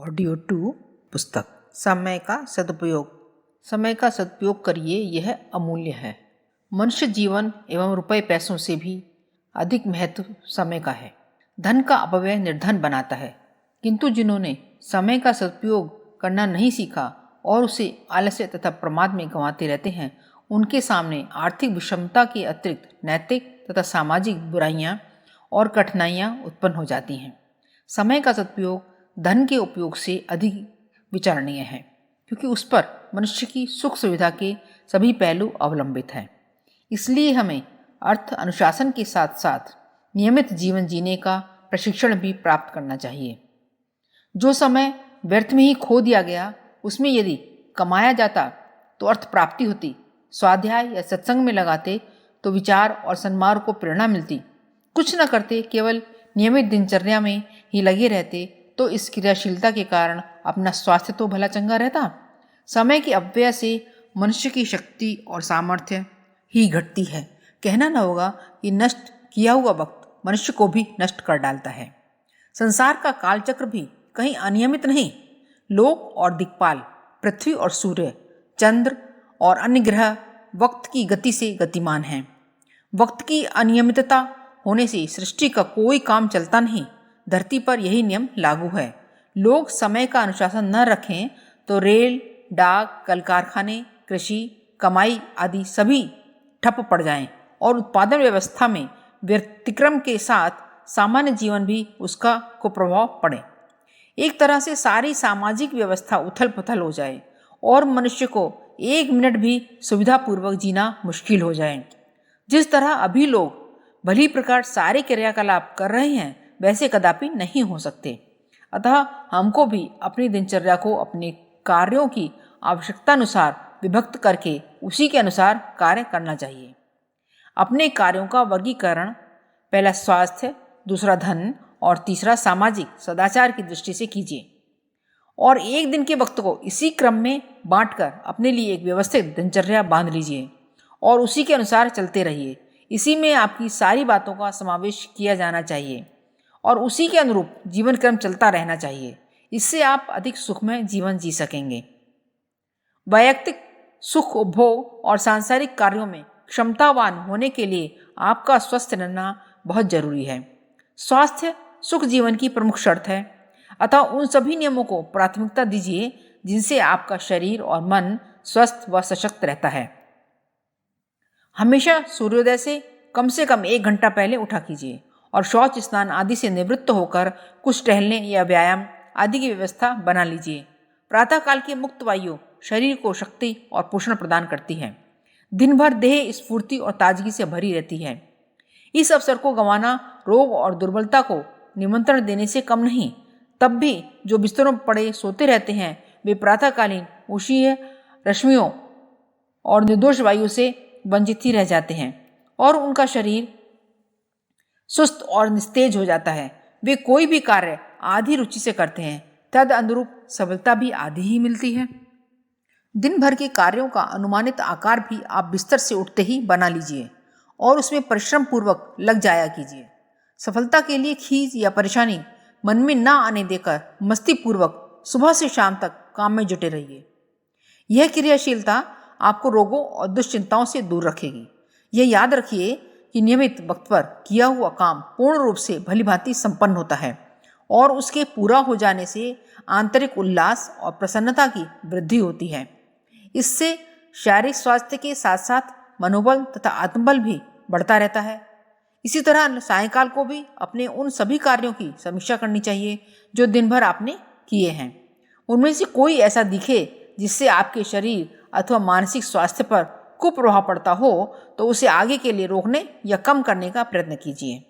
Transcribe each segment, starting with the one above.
Audio 2 पुस्तक समय का सदुपयोग। समय का सदुपयोग करिए, यह अमूल्य है। मनुष्य जीवन एवं रुपए पैसों से भी अधिक महत्व समय का है। धन का अपव्यय निर्धन बनाता है, किंतु जिन्होंने समय का सदुपयोग करना नहीं सीखा और उसे आलस्य तथा प्रमाद में गंवाते रहते हैं, उनके सामने आर्थिक विषमता के अतिरिक्त नैतिक तथा सामाजिक बुराइयां और कठिनाइयां उत्पन्न हो जाती हैं। समय का सदुपयोग धन के उपयोग से अधिक विचारणीय है, क्योंकि उस पर मनुष्य की सुख सुविधा के सभी पहलू अवलंबित हैं। इसलिए हमें अर्थ अनुशासन के साथ साथ नियमित जीवन जीने का प्रशिक्षण भी प्राप्त करना चाहिए। जो समय व्यर्थ में ही खो दिया गया, उसमें यदि कमाया जाता तो अर्थ प्राप्ति होती, स्वाध्याय या सत्संग में लगाते तो विचार और सन्मार्ग को प्रेरणा मिलती, कुछ न करते केवल नियमित दिनचर्या में ही लगे रहते तो इस क्रियाशीलता के कारण अपना स्वास्थ्य तो भला चंगा रहता। समय के अपव्यय से मनुष्य की शक्ति और सामर्थ्य ही घटती है। कहना न होगा कि नष्ट किया हुआ वक्त मनुष्य को भी नष्ट कर डालता है। संसार का कालचक्र भी कहीं अनियमित नहीं। लोक और दिक्पाल, पृथ्वी और सूर्य, चंद्र और अन्य ग्रह वक्त की गति से गतिमान हैं। वक्त की अनियमितता होने से सृष्टि का कोई काम चलता नहीं। धरती पर यही नियम लागू है। लोग समय का अनुशासन न रखें तो रेल, डाक, कल कारखाने, कृषि, कमाई आदि सभी ठप पड़ जाएं और उत्पादन व्यवस्था में व्यतिक्रम के साथ सामान्य जीवन भी उसका कुप्रभाव पड़े। एक तरह से सारी सामाजिक व्यवस्था उथल पुथल हो जाए और मनुष्य को एक मिनट भी सुविधापूर्वक जीना मुश्किल हो जाए। जिस तरह अभी लोग भली प्रकार सारे क्रियाकलाप कर रहे हैं, वैसे कदापि नहीं हो सकते। अतः हमको भी अपनी दिनचर्या को अपने कार्यों की आवश्यकता अनुसार विभक्त करके उसी के अनुसार कार्य करना चाहिए। अपने कार्यों का वर्गीकरण पहला स्वास्थ्य, दूसरा धन और तीसरा सामाजिक सदाचार की दृष्टि से कीजिए और एक दिन के वक्त को इसी क्रम में बांटकर अपने लिए एक व्यवस्थित दिनचर्या बांध लीजिए और उसी के अनुसार चलते रहिए। इसी में आपकी सारी बातों का समावेश किया जाना चाहिए और उसी के अनुरूप जीवन क्रम चलता रहना चाहिए। इससे आप अधिक सुखमय जीवन जी सकेंगे। वैयक्तिक सुख उपभोग और सांसारिक कार्यों में क्षमतावान होने के लिए आपका स्वस्थ रहना बहुत जरूरी है। स्वास्थ्य सुख जीवन की प्रमुख शर्त है। अतः उन सभी नियमों को प्राथमिकता दीजिए जिनसे आपका शरीर और मन स्वस्थ व सशक्त रहता है। हमेशा सूर्योदय से कम 1 घंटा पहले उठा कीजिए और शौच, स्नान आदि से निवृत्त होकर कुछ टहलने या व्यायाम आदि की व्यवस्था बना लीजिए। प्रातःकाल की मुक्त वायु शरीर को शक्ति और पोषण प्रदान करती है। दिन भर देह स्फूर्ति और ताजगी से भरी रहती है। इस अवसर को गंवाना रोग और दुर्बलता को निमंत्रण देने से कम नहीं। तब भी जो बिस्तरों पर पड़े सोते रहते हैं, वे प्रातःकालीन उषीय रश्मियों और निर्दोष वायु से वंचित ही रह जाते हैं और उनका शरीर सुस्त और निस्तेज हो जाता है। वे कोई भी कार्य आधी रुचि से करते हैं, तद अनुरूप सफलता भी आधी ही मिलती है। दिन भर के कार्यों का अनुमानित आकार भी आप बिस्तर से उठते ही बना लीजिए और उसमें परिश्रम पूर्वक लग जाया कीजिए। सफलता के लिए खीज या परेशानी मन में ना आने देकर मस्ती पूर्वक सुबह से शाम तक काम में जुटे रहिए। यह क्रियाशीलता आपको रोगों और दुश्चिंताओं से दूर रखेगी। यह याद रखिए कि नियमित वक्त पर किया हुआ काम पूर्ण रूप से भलीभांति संपन्न होता है और उसके पूरा हो जाने से आंतरिक उल्लास और प्रसन्नता की वृद्धि होती है। इससे शारीरिक स्वास्थ्य के साथ साथ मनोबल तथा आत्मबल भी बढ़ता रहता है। इसी तरह सायंकाल को भी अपने उन सभी कार्यों की समीक्षा करनी चाहिए जो दिन भर आपने किए हैं। उनमें से कोई ऐसा दिखे जिससे आपके शरीर अथवा मानसिक स्वास्थ्य पर कुप्रभाव पड़ता हो तो उसे आगे के लिए रोकने या कम करने का प्रयत्न कीजिए।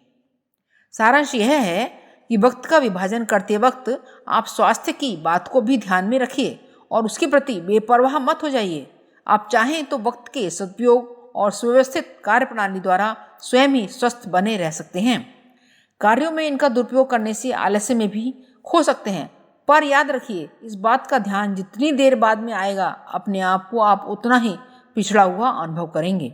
सारांश यह है कि वक्त का विभाजन करते वक्त आप स्वास्थ्य की बात को भी ध्यान में रखिए और उसके प्रति बेपरवाह मत हो जाइए। आप चाहें तो वक्त के सदुपयोग और सुव्यवस्थित कार्य प्रणाली द्वारा स्वयं ही स्वस्थ बने रह सकते हैं। कार्यों में इनका दुरुपयोग करने से आलस्य में भी खो सकते हैं, पर याद रखिए इस बात का ध्यान जितनी देर बाद में आएगा, अपने आप को आप उतना ही पिछड़ा हुआ अनुभव करेंगे।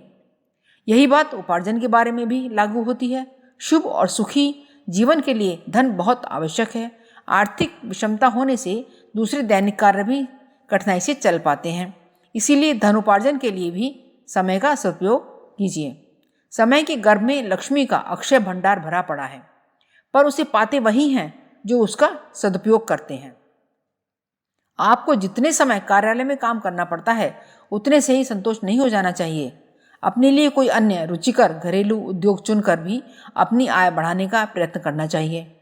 यही बात उपार्जन के बारे में भी लागू होती है। शुभ और सुखी जीवन के लिए धन बहुत आवश्यक है। आर्थिक विषमता होने से दूसरे दैनिक कार्य भी कठिनाई से चल पाते हैं। इसीलिए धनोपार्जन के लिए भी समय का सदुपयोग कीजिए। समय के गर्भ में लक्ष्मी का अक्षय भंडार भरा पड़ा है, पर उसे पाते वही हैं जो उसका सदुपयोग करते हैं। आपको जितने समय कार्यालय में काम करना पड़ता है उतने से ही संतोष नहीं हो जाना चाहिए। अपने लिए कोई अन्य रुचिकर घरेलू उद्योग चुनकर भी अपनी आय बढ़ाने का प्रयत्न करना चाहिए।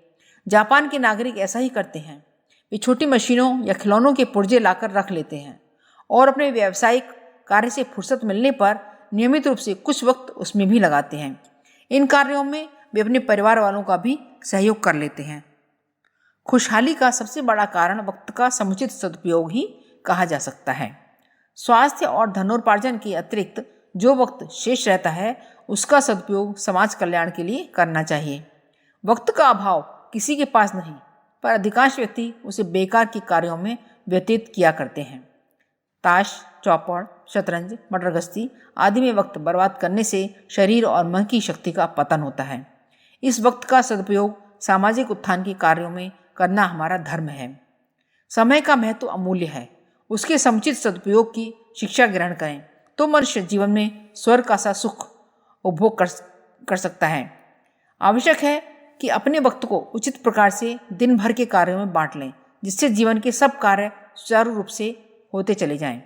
जापान के नागरिक ऐसा ही करते हैं। वे छोटी मशीनों या खिलौनों के पुर्जे लाकर रख लेते हैं और अपने व्यावसायिक कार्य से फुर्सत मिलने पर नियमित रूप से कुछ वक्त उसमें भी लगाते हैं। इन कार्यों में वे अपने परिवार वालों का भी सहयोग कर लेते हैं। खुशहाली का सबसे बड़ा कारण वक्त का समुचित सदुपयोग ही कहा जा सकता है। स्वास्थ्य और धनोपार्जन के अतिरिक्त जो वक्त शेष रहता है उसका सदुपयोग समाज कल्याण के लिए करना चाहिए। वक्त का अभाव किसी के पास नहीं, पर अधिकांश व्यक्ति उसे बेकार के कार्यों में व्यतीत किया करते हैं। ताश, चौपड़, शतरंज, मटरगश्ती आदि में वक्त बर्बाद करने से शरीर और मन की शक्ति का पतन होता है। इस वक्त का सदुपयोग सामाजिक उत्थान के कार्यों में करना हमारा धर्म है। समय का महत्व अमूल्य है। उसके समुचित सदुपयोग की शिक्षा ग्रहण करें तो मनुष्य जीवन में स्वर्ग का सा सुख उपभोग कर सकता है। आवश्यक है कि अपने वक्त को उचित प्रकार से दिन भर के कार्यों में बांट लें, जिससे जीवन के सब कार्य सुचारू रूप से होते चले जाएं।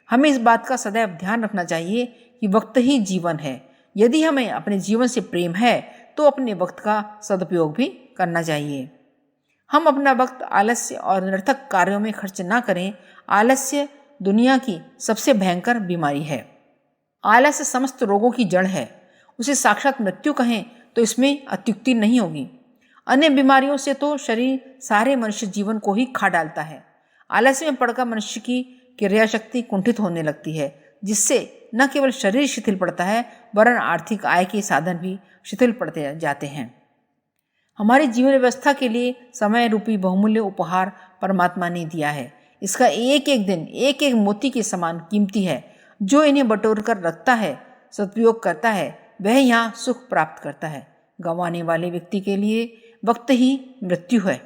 हमें इस बात का सदैव ध्यान रखना चाहिए कि वक्त ही जीवन है। यदि हमें अपने जीवन से प्रेम है तो अपने वक्त का सदुपयोग भी करना चाहिए। हम अपना वक्त आलस्य और निरर्थक कार्यों में खर्च ना करें। आलस्य दुनिया की सबसे भयंकर बीमारी है। आलस्य समस्त रोगों की जड़ है। उसे साक्षात मृत्यु कहें तो इसमें अत्युक्ति नहीं होगी। अन्य बीमारियों से तो शरीर सारे मनुष्य जीवन को ही खा डालता है। आलस्य में पड़कर मनुष्य की क्रिया शक्ति कुंठित होने लगती है, जिससे न केवल शरीर शिथिल पड़ता है वरन आर्थिक आय के साधन भी शिथिल पड़ते जाते हैं। हमारी जीवन व्यवस्था के लिए समय रूपी बहुमूल्य उपहार परमात्मा ने दिया है। इसका एक एक दिन एक एक मोती के समान कीमती है। जो इन्हें बटोर कर रखता है, सदुपयोग करता है, वह यहाँ सुख प्राप्त करता है। गंवाने वाले व्यक्ति के लिए वक्त ही मृत्यु है।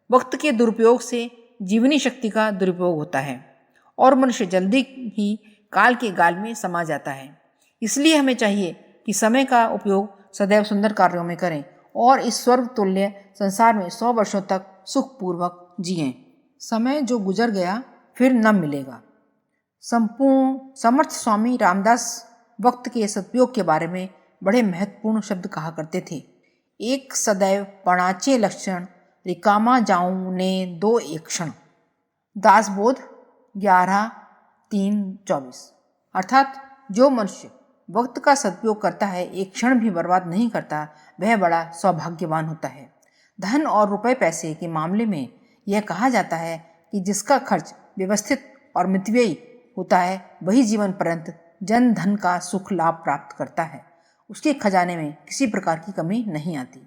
वक्त के दुरुपयोग से जीवनी शक्ति का दुरुपयोग होता है और मनुष्य जल्दी ही काल के गाल में समा जाता है। इसलिए हमें चाहिए कि समय का उपयोग सदैव सुंदर कार्यों में करें और इस स्वर्ग तुल्य संसार में 100 वर्षों तक सुखपूर्वक जिएं। समय जो गुजर गया फिर न मिलेगा। संपूर्ण समर्थ स्वामी रामदास वक्त के सदुपयोग के बारे में बड़े महत्वपूर्ण शब्द कहा करते थे। एक सदैव पणाचे लक्षण रिकामा जाऊं ने दो एक क्षण। दासबोध 11/3/24। अर्थात जो मनुष्य वक्त का सदुपयोग करता है, एक क्षण भी बर्बाद नहीं करता, वह बड़ा सौभाग्यवान होता है। धन और रुपए पैसे के मामले में यह कहा जाता है कि जिसका खर्च व्यवस्थित और मितव्ययी होता है वही जीवन पर्यंत जन धन का सुख लाभ प्राप्त करता है। उसके खजाने में किसी प्रकार की कमी नहीं आती।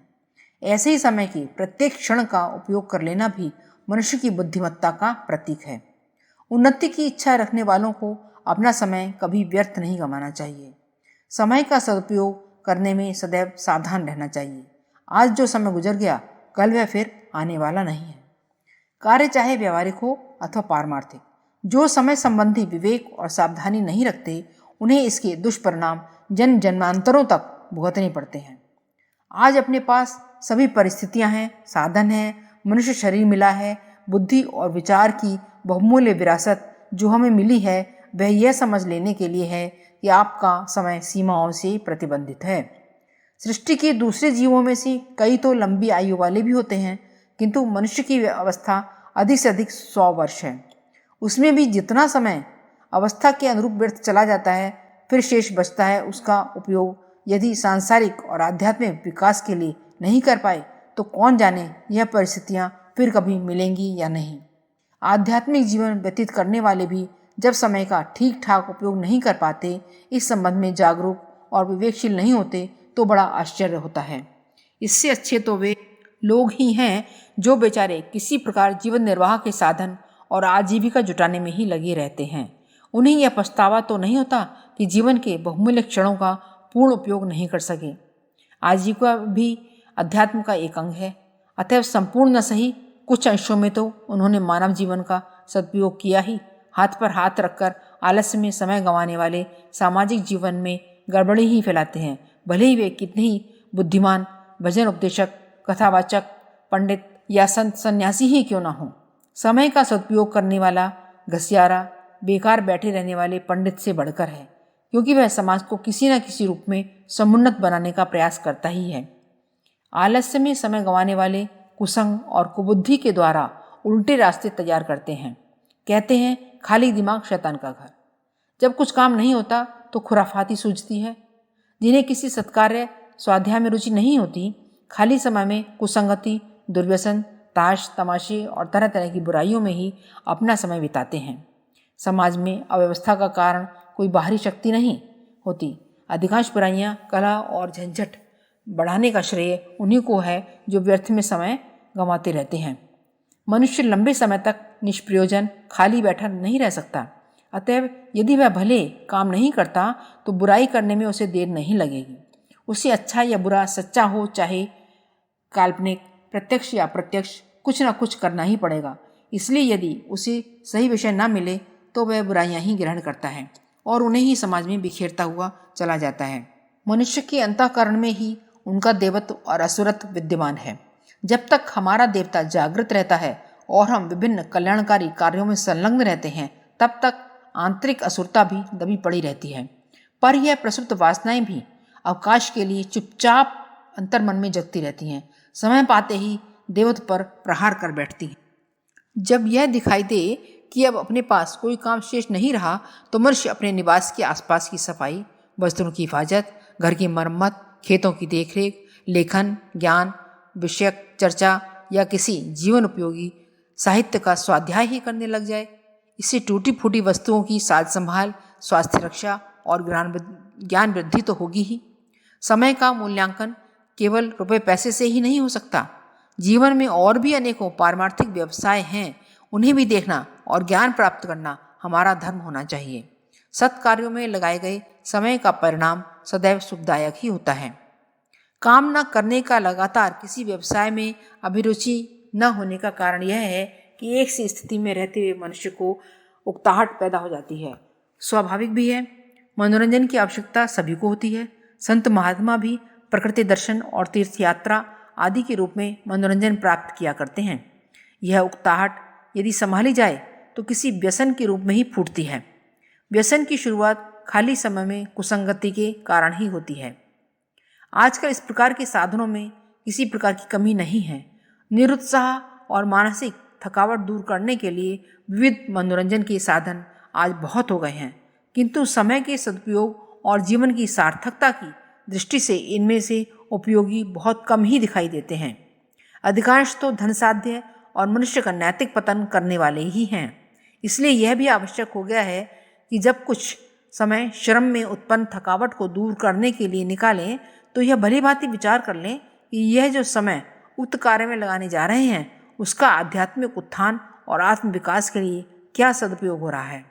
ऐसे ही समय की प्रत्येक क्षण का उपयोग कर लेना भी मनुष्य की बुद्धिमत्ता का प्रतीक है। उन्नति की इच्छा रखने वालों को अपना समय कभी व्यर्थ नहीं गंवाना चाहिए। समय का सदुपयोग करने में सदैव सावधान रहना चाहिए। आज जो समय गुजर गया, कल वह फिर आने वाला नहीं है। कार्य चाहे व्यवहारिक हो अथवा पारमार्थिक, जो समय संबंधी विवेक और सावधानी नहीं रखते, उन्हें इसके दुष्परिणाम जन्म जन्मांतरों तक भुगतने पड़ते हैं। आज अपने पास सभी परिस्थितियां हैं, साधन हैं, मनुष्य शरीर मिला है। बुद्धि और विचार की बहुमूल्य विरासत जो हमें मिली है वह यह समझ लेने के लिए है कि आपका समय सीमाओं से प्रतिबंधित है। सृष्टि के दूसरे जीवों में से कई तो लंबी आयु वाले भी होते हैं, किंतु मनुष्य की अवस्था अधिक से अधिक 100 वर्ष है। उसमें भी जितना समय अवस्था के अनुरूप व्यर्थ चला जाता है, फिर शेष बचता है उसका उपयोग यदि सांसारिक और आध्यात्मिक विकास के लिए नहीं कर पाए तो कौन जाने यह परिस्थितियां फिर कभी मिलेंगी या नहीं। आध्यात्मिक जीवन व्यतीत करने वाले भी जब समय का ठीक ठाक उपयोग नहीं कर पाते, इस संबंध में जागरूक और विवेकशील नहीं होते, तो बड़ा आश्चर्य होता है। इससे अच्छे तो वे लोग ही हैं जो बेचारे किसी प्रकार जीवन निर्वाह के साधन और आजीविका जुटाने में ही लगे रहते हैं। उन्हें यह पछतावा तो नहीं होता कि जीवन के बहुमूल्य क्षणों का पूर्ण उपयोग नहीं कर सके। आजीविका भी अध्यात्म का एक अंग है, अतएव संपूर्ण न सही कुछ अंशों में तो उन्होंने मानव जीवन का सदुपयोग किया ही। हाथ पर हाथ रखकर आलस्य में समय गंवाने वाले सामाजिक जीवन में गड़बड़ी ही फैलाते हैं, भले ही वे कितने ही बुद्धिमान भजन उपदेशक, कथावाचक, पंडित या संत सन्यासी ही क्यों ना हो। समय का सदुपयोग करने वाला घसियारा बेकार बैठे रहने वाले पंडित से बढ़कर है, क्योंकि वह समाज को किसी न किसी रूप में समुन्नत बनाने का प्रयास करता ही है। आलस्य में समय गंवाने वाले कुसंग और कुबुद्धि के द्वारा उल्टे रास्ते तैयार करते हैं। कहते हैं खाली दिमाग शैतान का घर। जब कुछ काम नहीं होता तो खुराफाती सूझती है। जिन्हें किसी सत्कार्य स्वाध्याय में रुचि नहीं होती, खाली समय में कुसंगति, दुर्व्यसन, ताश तमाशे और तरह तरह की बुराइयों में ही अपना समय बिताते हैं। समाज में अव्यवस्था का कारण कोई बाहरी शक्ति नहीं होती। अधिकांश बुराइयां, कलह और झंझट बढ़ाने का श्रेय उन्हीं को है जो व्यर्थ में समय गंवाते रहते हैं। मनुष्य लंबे समय तक निष्प्रयोजन खाली बैठा नहीं रह सकता। अतएव यदि वह भले काम नहीं करता तो बुराई करने में उसे देर नहीं लगेगी। उसे अच्छा या बुरा, सच्चा हो चाहे काल्पनिक, प्रत्यक्ष या अप्रत्यक्ष, कुछ न कुछ करना ही पड़ेगा। इसलिए यदि उसे सही विषय न मिले तो वह बुराइयां ही ग्रहण करता है और उन्हें ही समाज में बिखेरता हुआ चला जाता है। मनुष्य के अंतःकरण में ही उनका देवत्व और असुरत्व विद्यमान है। जब तक हमारा देवता जागृत रहता है और हम विभिन्न कल्याणकारी कार्यों में संलग्न रहते हैं, तब तक आंतरिक असुरता भी दबी पड़ी रहती है। पर यह प्रसुप्त वासनाएं भी अवकाश के लिए चुपचाप अंतर्मन में जगती रहती हैं। समय पाते ही देवत्व पर प्रहार कर बैठती हैं। जब यह दिखाई दे कि अब अपने पास कोई काम शेष नहीं रहा, तो मनुष्य अपने निवास के आसपास की सफाई, वस्त्रों की हिफाजत, घर की मरम्मत, खेतों की देखरेख, लेखन, ज्ञान विषयक चर्चा या किसी जीवन उपयोगी साहित्य का स्वाध्याय ही करने लग जाए। इससे टूटी फूटी वस्तुओं की साज संभाल, स्वास्थ्य रक्षा और ज्ञान वृद्धि तो होगी ही। समय का मूल्यांकन केवल रुपए पैसे से ही नहीं हो सकता। जीवन में और भी अनेकों पारमार्थिक व्यवसाय हैं, उन्हें भी देखना और ज्ञान प्राप्त करना हमारा धर्म होना चाहिए। सत्कार्यों में लगाए गए समय का परिणाम सदैव सुखदायक ही होता है। काम न करने का लगातार किसी व्यवसाय में अभिरुचि न होने का कारण यह है कि एक सी स्थिति में रहते हुए मनुष्य को उकताहट पैदा हो जाती है। स्वाभाविक भी है। मनोरंजन की आवश्यकता सभी को होती है। संत महात्मा भी प्रकृति दर्शन और तीर्थ यात्रा आदि के रूप में मनोरंजन प्राप्त किया करते हैं। यह उकताहट यदि संभाली जाए तो किसी व्यसन के रूप में ही फूटती है। व्यसन की शुरुआत खाली समय में कुसंगति के कारण ही होती है। आजकल इस प्रकार के साधनों में किसी प्रकार की कमी नहीं है। निरुत्साह और मानसिक थकावट दूर करने के लिए विविध मनोरंजन के साधन आज बहुत हो गए हैं, किंतु समय के सदुपयोग और जीवन की सार्थकता की दृष्टि से इनमें से उपयोगी बहुत कम ही दिखाई देते हैं। अधिकांश तो धनसाध्य और मनुष्य का नैतिक पतन करने वाले ही हैं। इसलिए यह भी आवश्यक हो गया है कि जब कुछ समय श्रम में उत्पन्न थकावट को दूर करने के लिए निकालें तो यह भली भांति विचार कर लें कि यह जो समय उक्त कार्य में लगाने जा रहे हैं उसका आध्यात्मिक उत्थान और आत्म विकास के लिए क्या सदुपयोग हो रहा है।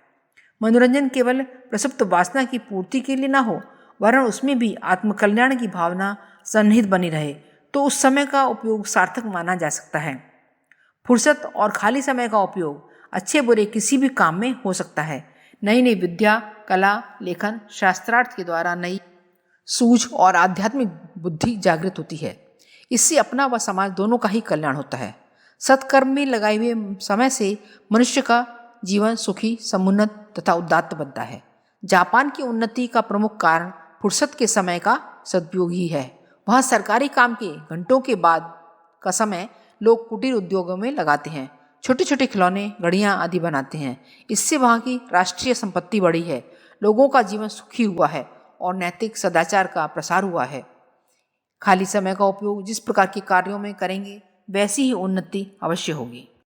मनोरंजन केवल प्रसुप्त वासना की पूर्ति के लिए न हो, वरन उसमें भी आत्मकल्याण की भावना सन्निहित बनी रहे तो उस समय का उपयोग सार्थक माना जा सकता है। फुर्सत और खाली समय का उपयोग अच्छे बुरे किसी भी काम में हो सकता है। नई नई विद्या, कला, लेखन, शास्त्रार्थ के द्वारा नई सूझ और आध्यात्मिक बुद्धि जागृत होती है। इससे अपना व समाज दोनों का ही कल्याण होता है। सत्कर्म में लगाए हुए समय से मनुष्य का जीवन सुखी, समुन्नत तथा उदात्त बनता है। जापान की उन्नति का प्रमुख कारण फुर्सत के समय का सदुपयोग ही है। वहाँ सरकारी काम के घंटों के बाद का समय लोग कुटीर उद्योगों में लगाते हैं, छोटे छोटे खिलौने, घड़ियाँ आदि बनाते हैं। इससे वहाँ की राष्ट्रीय संपत्ति बढ़ी है, लोगों का जीवन सुखी हुआ है और नैतिक सदाचार का प्रसार हुआ है। खाली समय का उपयोग जिस प्रकार के कार्यों में करेंगे वैसी ही उन्नति अवश्य होगी।